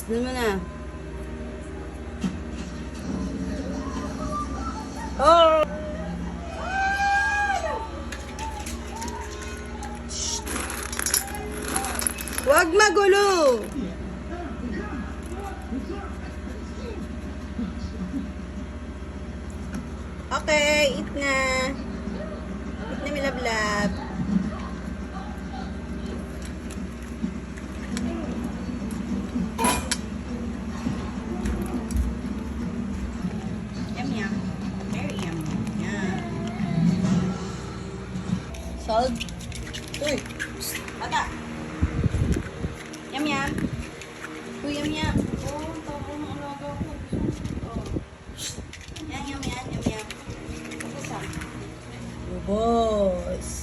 Doon mo na. Oh! Shh. Huwag magulo! Okay, eat na. Eat na, milablab. Yum, yum. Very yummy. Yum. Salt. Uy! Psst, bata! Yum, yum. Uy, yum, yum. Oh, tabo ng alaga ko. Oh. Yan, yum, yum, yum, yum. Tapos ah. Ubos.